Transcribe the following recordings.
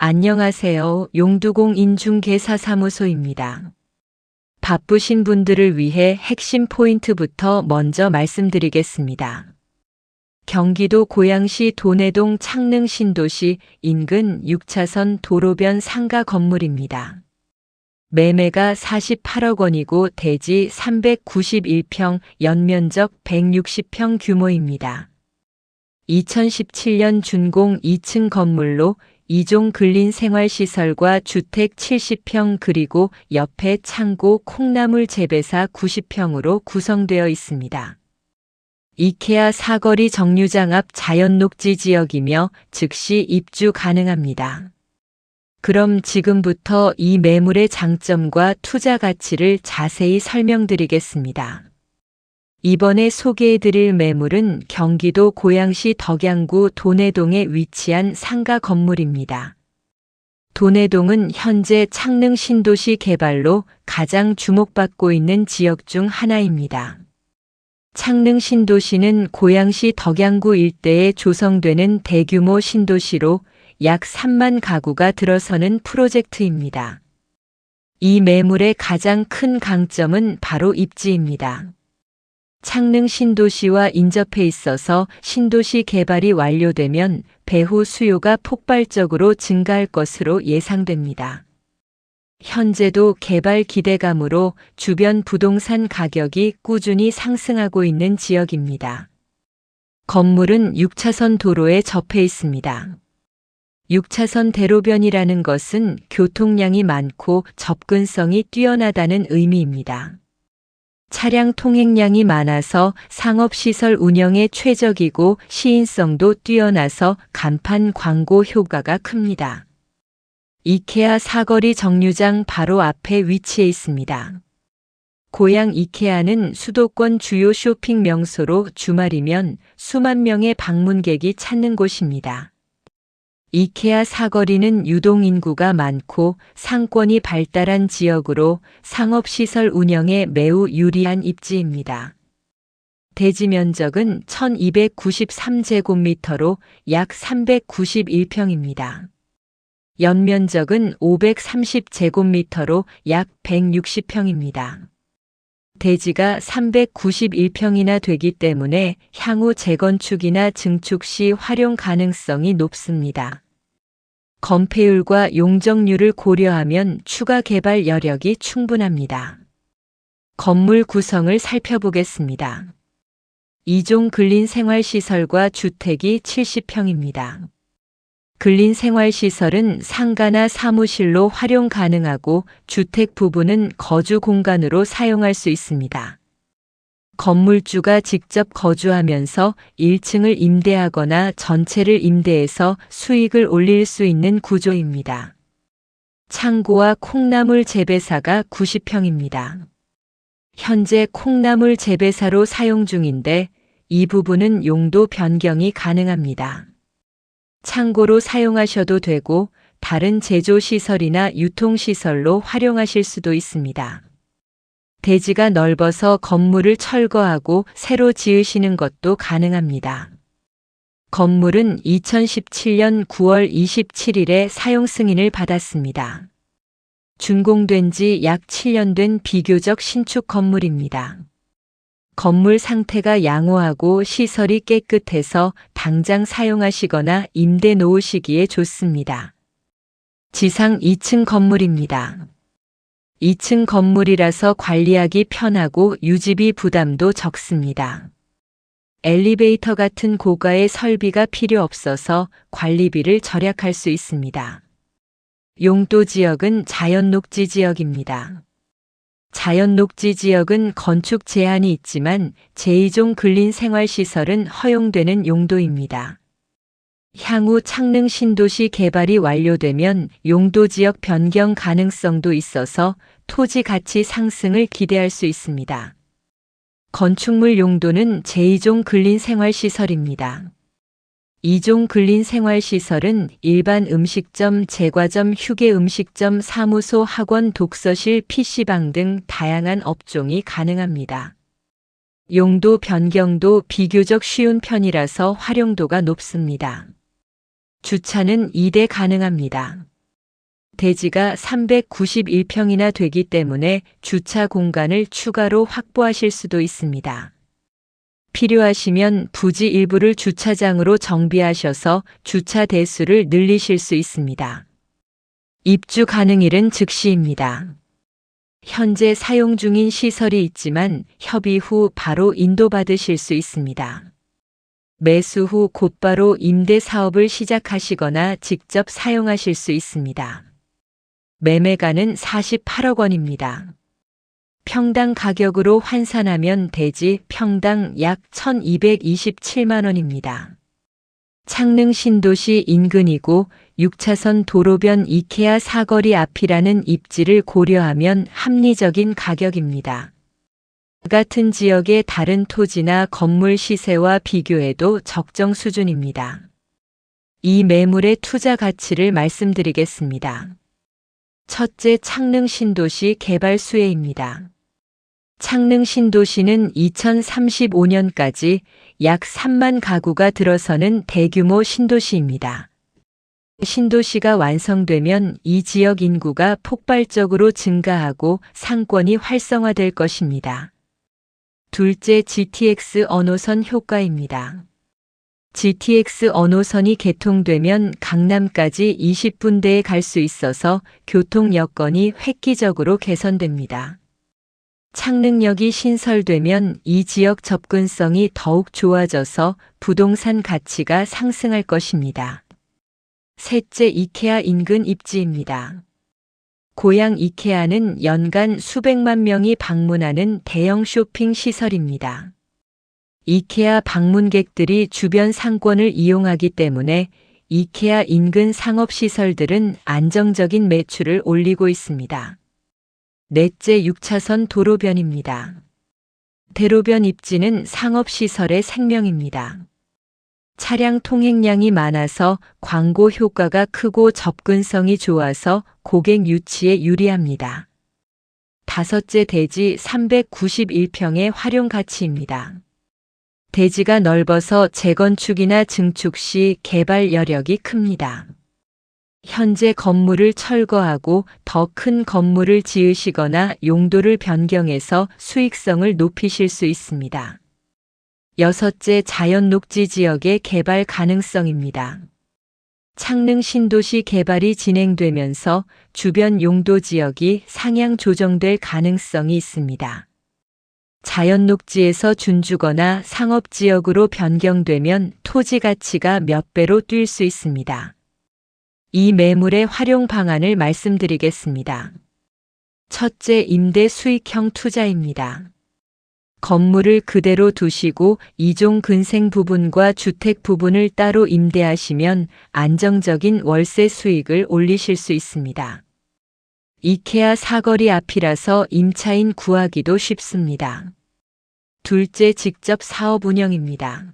안녕하세요. 용두공 인중개사사무소입니다. 바쁘신 분들을 위해 핵심 포인트부터 먼저 말씀드리겠습니다. 경기도 고양시 도내동 창릉 신도시 인근 6차선 도로변 상가 건물입니다. 매매가 48억 원이고 대지 391평, 연면적 160평 규모입니다. 2017년 준공 2층 건물로 2종 근린 생활시설과 주택 70평 그리고 옆에 창고 콩나물 재배사 90평으로 구성되어 있습니다. 이케아 사거리 정류장 앞 자연녹지 지역이며 즉시 입주 가능합니다. 그럼 지금부터 이 매물의 장점과 투자 가치를 자세히 설명드리겠습니다. 이번에 소개해드릴 매물은 경기도 고양시 덕양구 도내동에 위치한 상가 건물입니다. 도내동은 현재 창릉 신도시 개발로 가장 주목받고 있는 지역 중 하나입니다. 창릉 신도시는 고양시 덕양구 일대에 조성되는 대규모 신도시로 약 3만 가구가 들어서는 프로젝트입니다. 이 매물의 가장 큰 강점은 바로 입지입니다. 창릉 신도시와 인접해 있어서 신도시 개발이 완료되면 배후 수요가 폭발적으로 증가할 것으로 예상됩니다. 현재도 개발 기대감으로 주변 부동산 가격이 꾸준히 상승하고 있는 지역입니다. 건물은 6차선 도로에 접해 있습니다. 6차선 대로변이라는 것은 교통량이 많고 접근성이 뛰어나다는 의미입니다. 차량 통행량이 많아서 상업시설 운영에 최적이고 시인성도 뛰어나서 간판 광고 효과가 큽니다. 이케아 사거리 정류장 바로 앞에 위치해 있습니다. 고양 이케아는 수도권 주요 쇼핑 명소로 주말이면 수만 명의 방문객이 찾는 곳입니다. 이케아 사거리는 유동 인구가 많고 상권이 발달한 지역으로 상업시설 운영에 매우 유리한 입지입니다. 대지 면적은 1293제곱미터로 약 391평입니다. 연면적은 530제곱미터로 약 160평입니다. 대지가 391평이나 되기 때문에 향후 재건축이나 증축 시 활용 가능성이 높습니다. 건폐율과 용적률을 고려하면 추가 개발 여력이 충분합니다. 건물 구성을 살펴보겠습니다. 2종 근린 생활시설과 주택이 70평입니다. 근린 생활시설은 상가나 사무실로 활용 가능하고 주택 부분은 거주 공간으로 사용할 수 있습니다. 건물주가 직접 거주하면서 1층을 임대하거나 전체를 임대해서 수익을 올릴 수 있는 구조입니다. 창고와 콩나물 재배사가 90평입니다. 현재 콩나물 재배사로 사용 중인데 이 부분은 용도 변경이 가능합니다. 창고로 사용하셔도 되고 다른 제조시설이나 유통시설로 활용하실 수도 있습니다. 대지가 넓어서 건물을 철거하고 새로 지으시는 것도 가능합니다. 건물은 2017년 9월 27일에 사용 승인을 받았습니다. 준공된 지 약 7년 된 비교적 신축 건물입니다. 건물 상태가 양호하고 시설이 깨끗해서 당장 사용하시거나 임대 놓으시기에 좋습니다. 지상 2층 건물입니다. 2층 건물이라서 관리하기 편하고 유지비 부담도 적습니다. 엘리베이터 같은 고가의 설비가 필요 없어서 관리비를 절약할 수 있습니다. 용도 지역은 자연녹지 지역입니다. 자연녹지 지역은 건축 제한이 있지만 제2종 근린 생활시설은 허용되는 용도입니다. 향후 창릉 신도시 개발이 완료되면 용도 지역 변경 가능성도 있어서 토지 가치 상승을 기대할 수 있습니다. 건축물 용도는 제2종 근린 생활시설입니다. 2종 근린 생활시설은 일반 음식점, 제과점, 휴게 음식점, 사무소, 학원, 독서실, PC방 등 다양한 업종이 가능합니다. 용도 변경도 비교적 쉬운 편이라서 활용도가 높습니다. 주차는 2대 가능합니다. 대지가 391평이나 되기 때문에 주차 공간을 추가로 확보하실 수도 있습니다. 필요하시면 부지 일부를 주차장으로 정비하셔서 주차 대수를 늘리실 수 있습니다. 입주 가능일은 즉시입니다. 현재 사용 중인 시설이 있지만 협의 후 바로 인도받으실 수 있습니다. 매수 후 곧바로 임대 사업을 시작하시거나 직접 사용하실 수 있습니다. 매매가는 48억 원입니다. 평당 가격으로 환산하면 대지 평당 약 1,227만 원입니다. 창릉 신도시 인근이고 6차선 도로변 이케아 사거리 앞이라는 입지를 고려하면 합리적인 가격입니다. 같은 지역의 다른 토지나 건물 시세와 비교해도 적정 수준입니다. 이 매물의 투자 가치를 말씀드리겠습니다. 첫째, 창릉 신도시 개발 수혜입니다. 창릉 신도시는 2035년까지 약 3만 가구가 들어서는 대규모 신도시입니다. 신도시가 완성되면 이 지역 인구가 폭발적으로 증가하고 상권이 활성화될 것입니다. 둘째, GTX 언호선 효과입니다. GTX 언호선이 개통되면 강남까지 20분대에 갈 수 있어서 교통 여건이 획기적으로 개선됩니다. 창릉역이 신설되면 이 지역 접근성이 더욱 좋아져서 부동산 가치가 상승할 것입니다. 셋째, 이케아 인근 입지입니다. 고양 이케아는 연간 수백만 명이 방문하는 대형 쇼핑 시설입니다. 이케아 방문객들이 주변 상권을 이용하기 때문에 이케아 인근 상업시설들은 안정적인 매출을 올리고 있습니다. 넷째, 6차선 도로변입니다. 대로변 입지는 상업시설의 생명입니다. 차량 통행량이 많아서 광고 효과가 크고 접근성이 좋아서 고객 유치에 유리합니다. 다섯째, 대지 391평의 활용 가치입니다. 대지가 넓어서 재건축이나 증축 시 개발 여력이 큽니다. 현재 건물을 철거하고 더 큰 건물을 지으시거나 용도를 변경해서 수익성을 높이실 수 있습니다. 여섯째, 자연 녹지 지역의 개발 가능성입니다. 창릉 신도시 개발이 진행되면서 주변 용도 지역이 상향 조정될 가능성이 있습니다. 자연 녹지에서 준주거나 상업지역으로 변경되면 토지 가치가 몇 배로 뛸 수 있습니다. 이 매물의 활용 방안을 말씀드리겠습니다. 첫째, 임대 수익형 투자입니다. 건물을 그대로 두시고 이종 근생 부분과 주택 부분을 따로 임대하시면 안정적인 월세 수익을 올리실 수 있습니다. 이케아 사거리 앞이라서 임차인 구하기도 쉽습니다. 둘째, 직접 사업 운영입니다.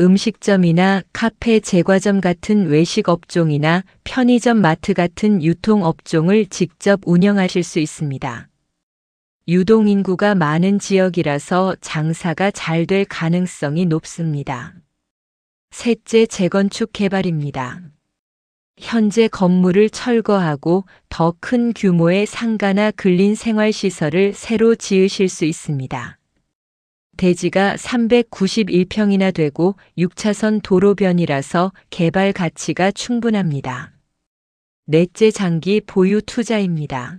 음식점이나 카페, 제과점 같은 외식 업종이나 편의점, 마트 같은 유통 업종을 직접 운영하실 수 있습니다. 유동 인구가 많은 지역이라서 장사가 잘 될 가능성이 높습니다. 셋째, 재건축 개발입니다. 현재 건물을 철거하고 더 큰 규모의 상가나 근린 생활시설을 새로 지으실 수 있습니다. 대지가 391평이나 되고 6차선 도로변이라서 개발 가치가 충분합니다. 넷째, 장기 보유 투자입니다.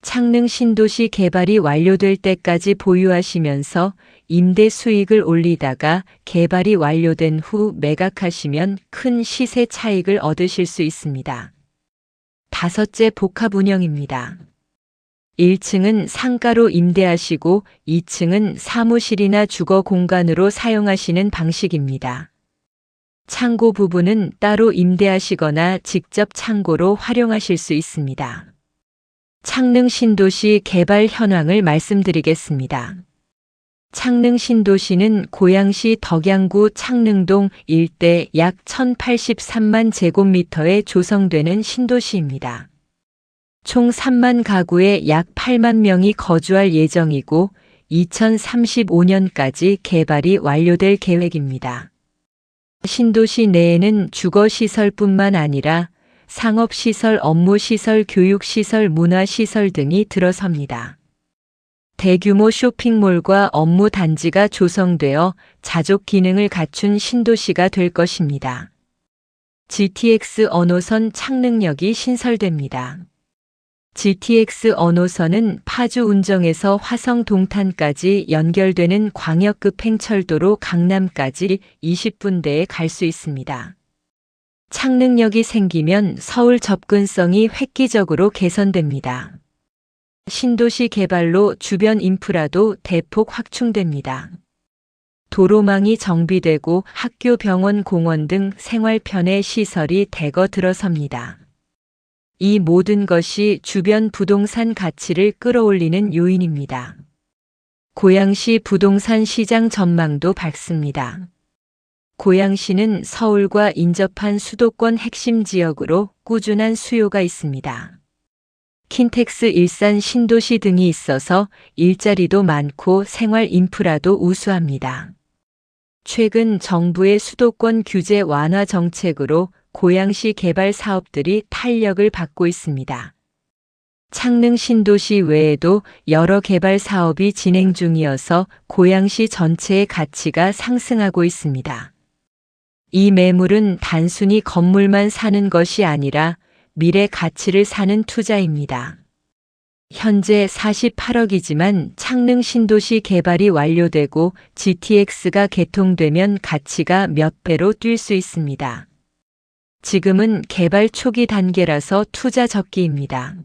창릉 신도시 개발이 완료될 때까지 보유하시면서 임대 수익을 올리다가 개발이 완료된 후 매각하시면 큰 시세 차익을 얻으실 수 있습니다. 다섯째, 복합 운영입니다. 1층은 상가로 임대하시고 2층은 사무실이나 주거 공간으로 사용하시는 방식입니다. 창고 부분은 따로 임대하시거나 직접 창고로 활용하실 수 있습니다. 창릉 신도시 개발 현황을 말씀드리겠습니다. 창릉 신도시는 고양시 덕양구 창릉동 일대 약 1083만 제곱미터에 조성되는 신도시입니다. 총 3만 가구에 약 8만 명이 거주할 예정이고 2035년까지 개발이 완료될 계획입니다. 신도시 내에는 주거시설뿐만 아니라 상업시설, 업무시설, 교육시설, 문화시설 등이 들어섭니다. 대규모 쇼핑몰과 업무 단지가 조성되어 자족 기능을 갖춘 신도시가 될 것입니다. GTX 언호선 창릉역이 신설됩니다. GTX 언호선은 파주 운정에서 화성 동탄까지 연결되는 광역급 횡철도로 강남까지 20분대에 갈 수 있습니다. 창릉역이 생기면 서울 접근성이 획기적으로 개선됩니다. 신도시 개발로 주변 인프라도 대폭 확충됩니다. 도로망이 정비되고 학교, 병원, 공원 등 생활 편의 시설이 대거 들어섭니다. 이 모든 것이 주변 부동산 가치를 끌어올리는 요인입니다. 고양시 부동산 시장 전망도 밝습니다. 고양시는 서울과 인접한 수도권 핵심 지역으로 꾸준한 수요가 있습니다. 킨텍스, 일산, 신도시 등이 있어서 일자리도 많고 생활 인프라도 우수합니다. 최근 정부의 수도권 규제 완화 정책으로 고양시 개발 사업들이 탄력을 받고 있습니다. 창릉 신도시 외에도 여러 개발 사업이 진행 중이어서 고양시 전체의 가치가 상승하고 있습니다. 이 매물은 단순히 건물만 사는 것이 아니라 미래 가치를 사는 투자입니다. 현재 48억이지만 창릉 신도시 개발이 완료되고 GTX가 개통되면 가치가 몇 배로 뛸 수 있습니다. 지금은 개발 초기 단계라서 투자 적기입니다.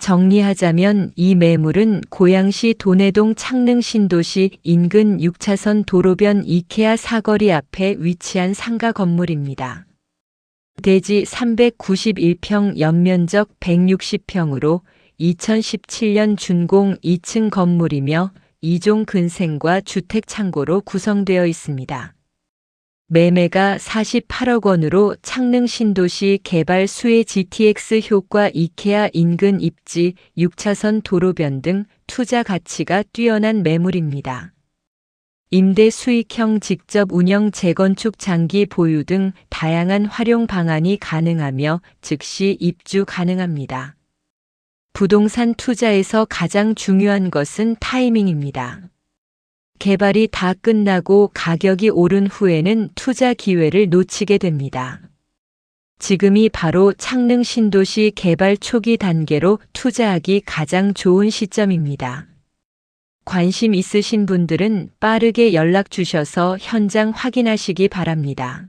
정리하자면 이 매물은 고양시 도내동 창릉 신도시 인근 6차선 도로변 이케아 사거리 앞에 위치한 상가 건물입니다. 대지 391평, 연면적 160평으로 2017년 준공 2층 건물이며 2종 근생과 주택 창고로 구성되어 있습니다. 매매가 48억 원으로 창릉 신도시 개발 수혜 GTX 효과 이케아 인근 입지 6차선 도로변 등 투자 가치가 뛰어난 매물입니다. 임대 수익형 직접 운영 재건축 장기 보유 등 다양한 활용 방안이 가능하며 즉시 입주 가능합니다. 부동산 투자에서 가장 중요한 것은 타이밍입니다. 개발이 다 끝나고 가격이 오른 후에는 투자 기회를 놓치게 됩니다. 지금이 바로 창릉 신도시 개발 초기 단계로 투자하기 가장 좋은 시점입니다. 관심 있으신 분들은 빠르게 연락 주셔서 현장 확인하시기 바랍니다.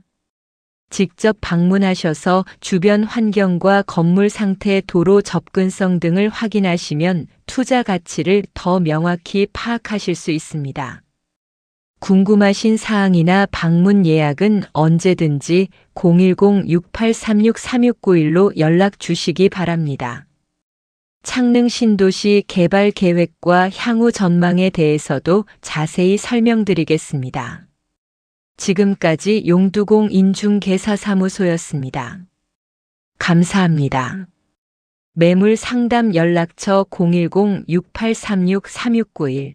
직접 방문하셔서 주변 환경과 건물 상태, 도로 접근성 등을 확인하시면 투자 가치를 더 명확히 파악하실 수 있습니다. 궁금하신 사항이나 방문 예약은 언제든지 010-6836-3691로 연락 주시기 바랍니다. 창릉 신도시 개발 계획과 향후 전망에 대해서도 자세히 설명드리겠습니다. 지금까지 용두공 인중개사사무소였습니다. 감사합니다. 매물 상담 연락처 010-6836-3691